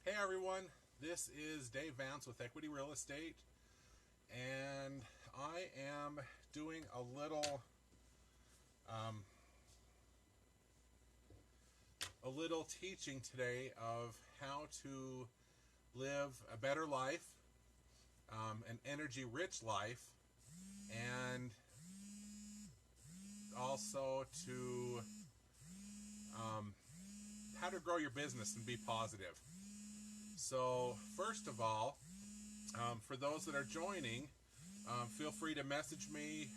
Hey everyone, this is Dave Vance with Equity Real Estate, and I am doing a little teaching today of how to live a better life, an energy-rich life, and also to how to grow your business and be positive. So, first of all, for those that are joining, feel free to message me,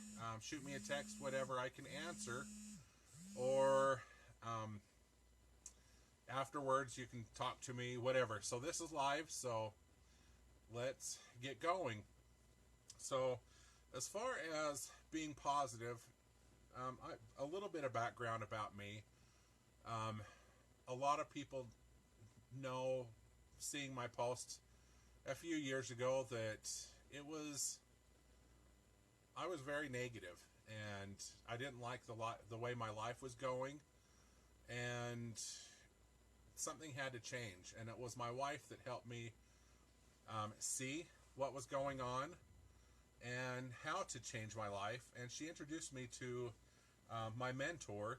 shoot me a text, whatever I can answer, or afterwards you can talk to me, whatever. So this is live, so let's get going. So, as far as being positive, a little bit of background about me. A lot of people know, seeing my post a few years ago, that I was very negative, and I didn't like the way my life was going, and something had to change. And it was my wife that helped me see what was going on and how to change my life. And she introduced me to my mentor,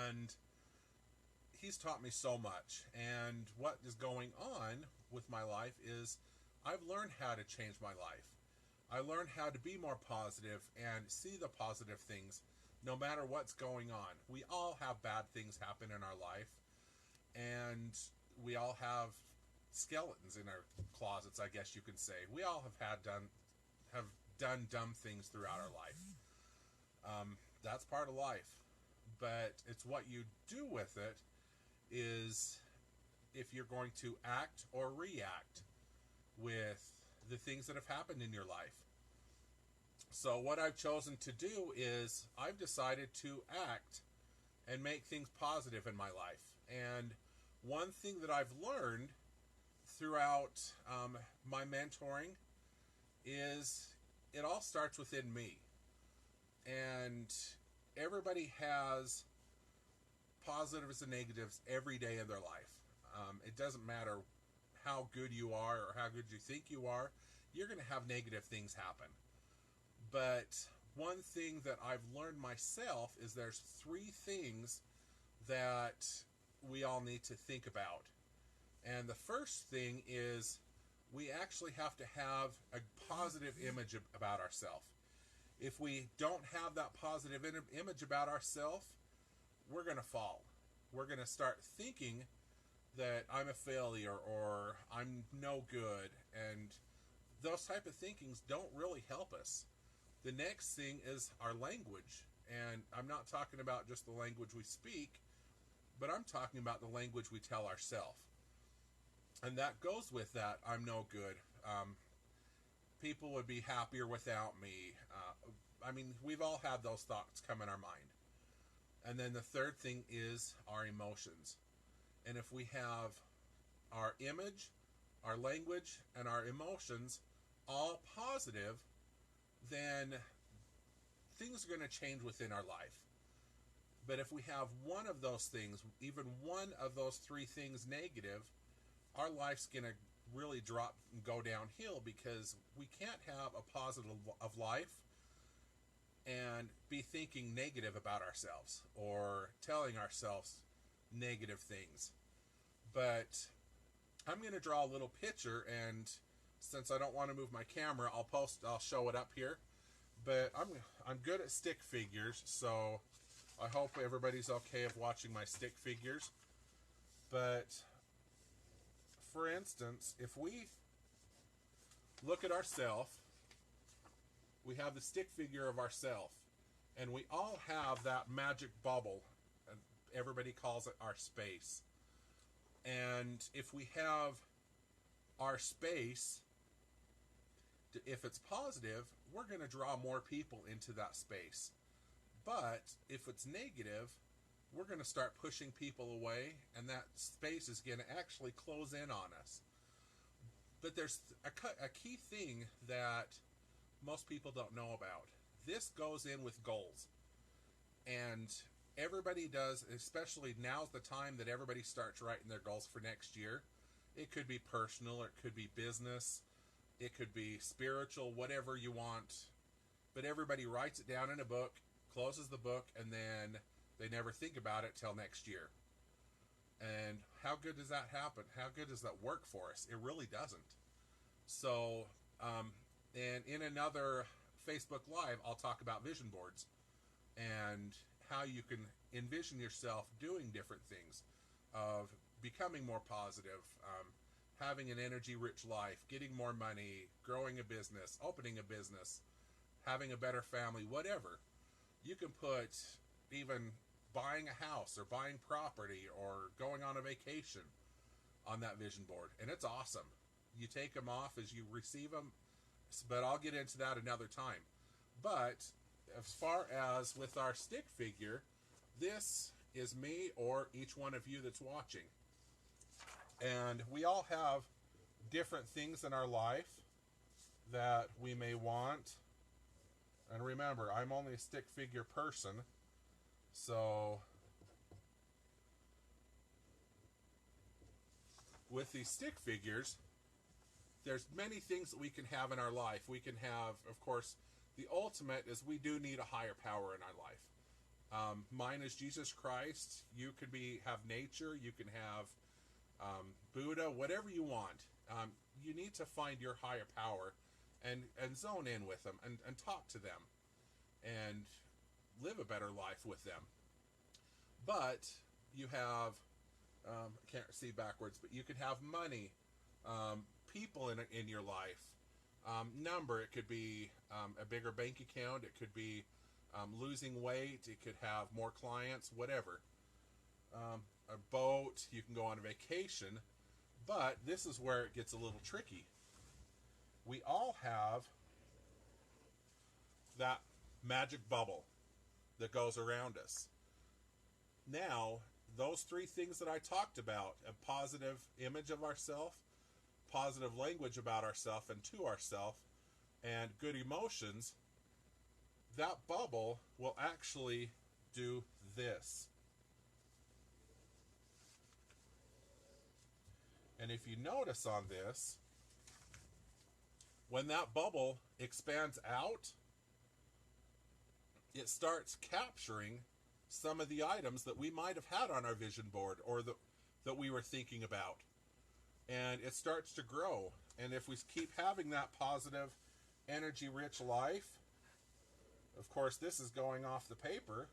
and he's taught me so much. And what is going on with my life is I've learned how to change my life. I learned how to be more positive and see the positive things no matter what's going on. We all have bad things happen in our life, and we all have skeletons in our closets, I guess you could say. We all have done dumb things throughout our life. That's part of life. But it's what you do with it is if you're going to act or react with the things that have happened in your life. So what I've chosen to do is I've decided to act and make things positive in my life. And one thing that I've learned throughout my mentoring is it all starts within me. And everybody has positives and negatives every day of their life. It doesn't matter how good you are or how good you think you are, you're going to have negative things happen. But one thing that I've learned myself is there's three things that we all need to think about. And the first thing is we actually have to have a positive image about ourselves. If we don't have that positive image about ourselves, we're going to fall. We're going to start thinking that I'm a failure or I'm no good, and those type of thinkings don't really help us. The next thing is our language, and I'm not talking about just the language we speak, but I'm talking about the language we tell ourselves. And that goes with that I'm no good. People would be happier without me. We've all had those thoughts come in our mind. And then the third thing is our emotions. And if we have our image, our language, and our emotions all positive, then things are going to change within our life. But if we have one of those things, even one of those three things negative, our life's going to really drop and go downhill, because we can't have a positive of life and be thinking negative about ourselves or telling ourselves negative things. But I'm going to draw a little picture, and since I don't want to move my camera, I'll show it up here. But I'm good at stick figures, so I hope everybody's okay of watching my stick figures. But for instance, if we look at ourselves, we have the stick figure of ourselves, and we all have that magic bubble. Everybody calls it our space. And if we have our space, if it's positive, we're going to draw more people into that space. But if it's negative, we're going to start pushing people away, and that space is going to actually close in on us. But there's a key thing that most people don't know about. This goes in with goals. And everybody does, especially now's the time that everybody starts writing their goals for next year. It could be personal, or it could be business, it could be spiritual, whatever you want. But everybody writes it down in a book, closes the book, and then they never think about it till next year. And how good does that happen? How good does that work for us? It really doesn't. So, and in another Facebook Live, I'll talk about vision boards and how you can envision yourself doing different things, of becoming more positive, having an energy-rich life, getting more money, growing a business, opening a business, having a better family, whatever. You can put even buying a house or buying property or going on a vacation on that vision board, and it's awesome. You take them off as you receive them, but I'll get into that another time. But as far as with our stick figure, this is me or each one of you that's watching. And we all have different things in our life that we may want. And remember, I'm only a stick figure person. So with these stick figures, there's many things that we can have in our life. We can have, of course, the ultimate is we do need a higher power in our life. Mine is Jesus Christ. You could have nature. You can have Buddha, whatever you want. You need to find your higher power and zone in with them and talk to them and live a better life with them. But you have, I can't see backwards, but you could have money, people in your life, number. It could be a bigger bank account. It could be losing weight. It could have more clients, whatever. A boat. You can go on a vacation. But this is where it gets a little tricky. We all have that magic bubble that goes around us. Now, those three things that I talked about, a positive image of ourselves, positive language about ourselves and to ourselves, and good emotions, that bubble will actually do this. And if you notice on this, when that bubble expands out, it starts capturing some of the items that we might have had on our vision board or that we were thinking about. And it starts to grow. And if we keep having that positive, energy-rich life, of course, this is going off the paper,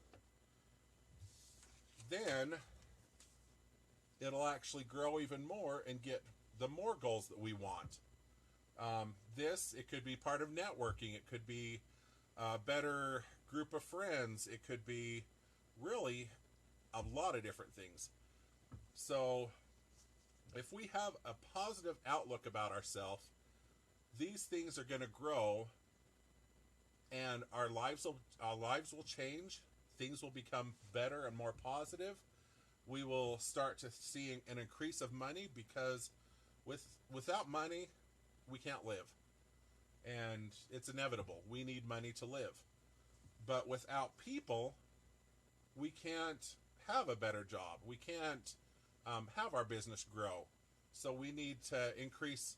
then it'll actually grow even more and get the more goals that we want. It could be part of networking. It could be a better group of friends. It could be really a lot of different things. So if we have a positive outlook about ourselves, these things are going to grow, and our lives will change. Things will become better and more positive. We will start to see an increase of money, because without money, we can't live. And it's inevitable. We need money to live. But without people, we can't have a better job. We can't have our business grow. So we need to increase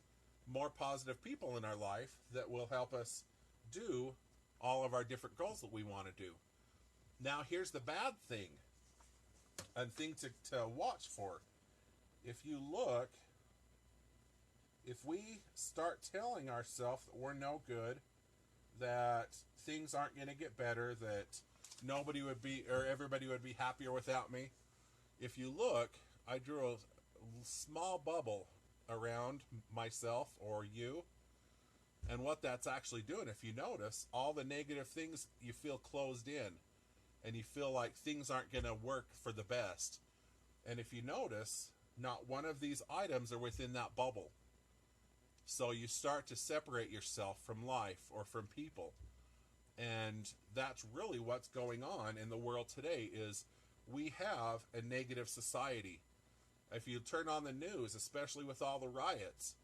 more positive people in our life that will help us do all of our different goals that we want to do. Now, here's the bad thing, and thing to watch for. If you look, if we start telling ourselves that we're no good, that things aren't going to get better, that nobody would be, or everybody would be happier without me. If you look, I drew a small bubble around myself or you, and what that's actually doing, if you notice, all the negative things, you feel closed in, and you feel like things aren't going to work for the best. And if you notice, not one of these items are within that bubble. So you start to separate yourself from life or from people. And that's really what's going on in the world today, is we have a negative society. If you turn on the news, especially with all the riots,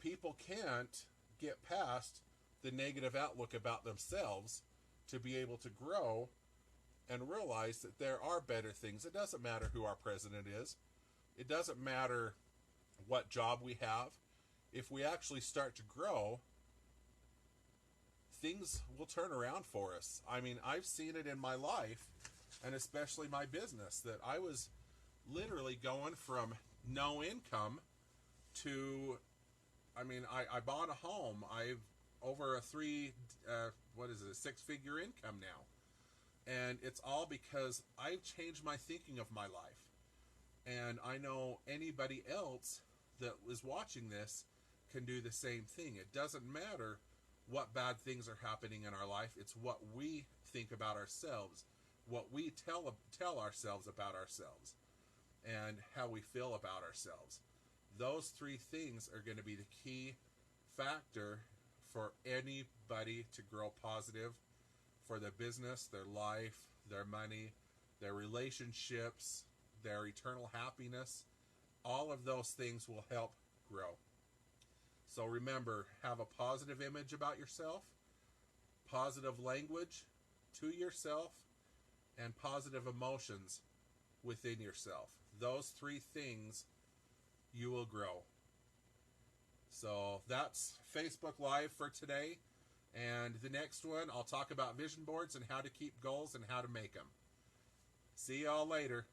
people can't get past the negative outlook about themselves to be able to grow and realize that there are better things. It doesn't matter who our president is. It doesn't matter what job we have, if we actually start to grow, things will turn around for us. I mean, I've seen it in my life, and especially my business, that I was literally going from no income to, I mean, I bought a home. I've over a a 6-figure income now. And it's all because I've changed my thinking of my life. And I know anybody else that is watching this can do the same thing. It doesn't matter what bad things are happening in our life. It's what we think about ourselves, what we tell ourselves about ourselves, and how we feel about ourselves. Those 3 things are going to be the key factor for anybody to grow positive, for their business, their life, their money, their relationships, their eternal happiness. All of those things will help grow. So remember, have a positive image about yourself, positive language to yourself, and positive emotions within yourself. Those 3 things, you will grow. So that's Facebook Live for today. And the next one, I'll talk about vision boards and how to keep goals and how to make them. See y'all later.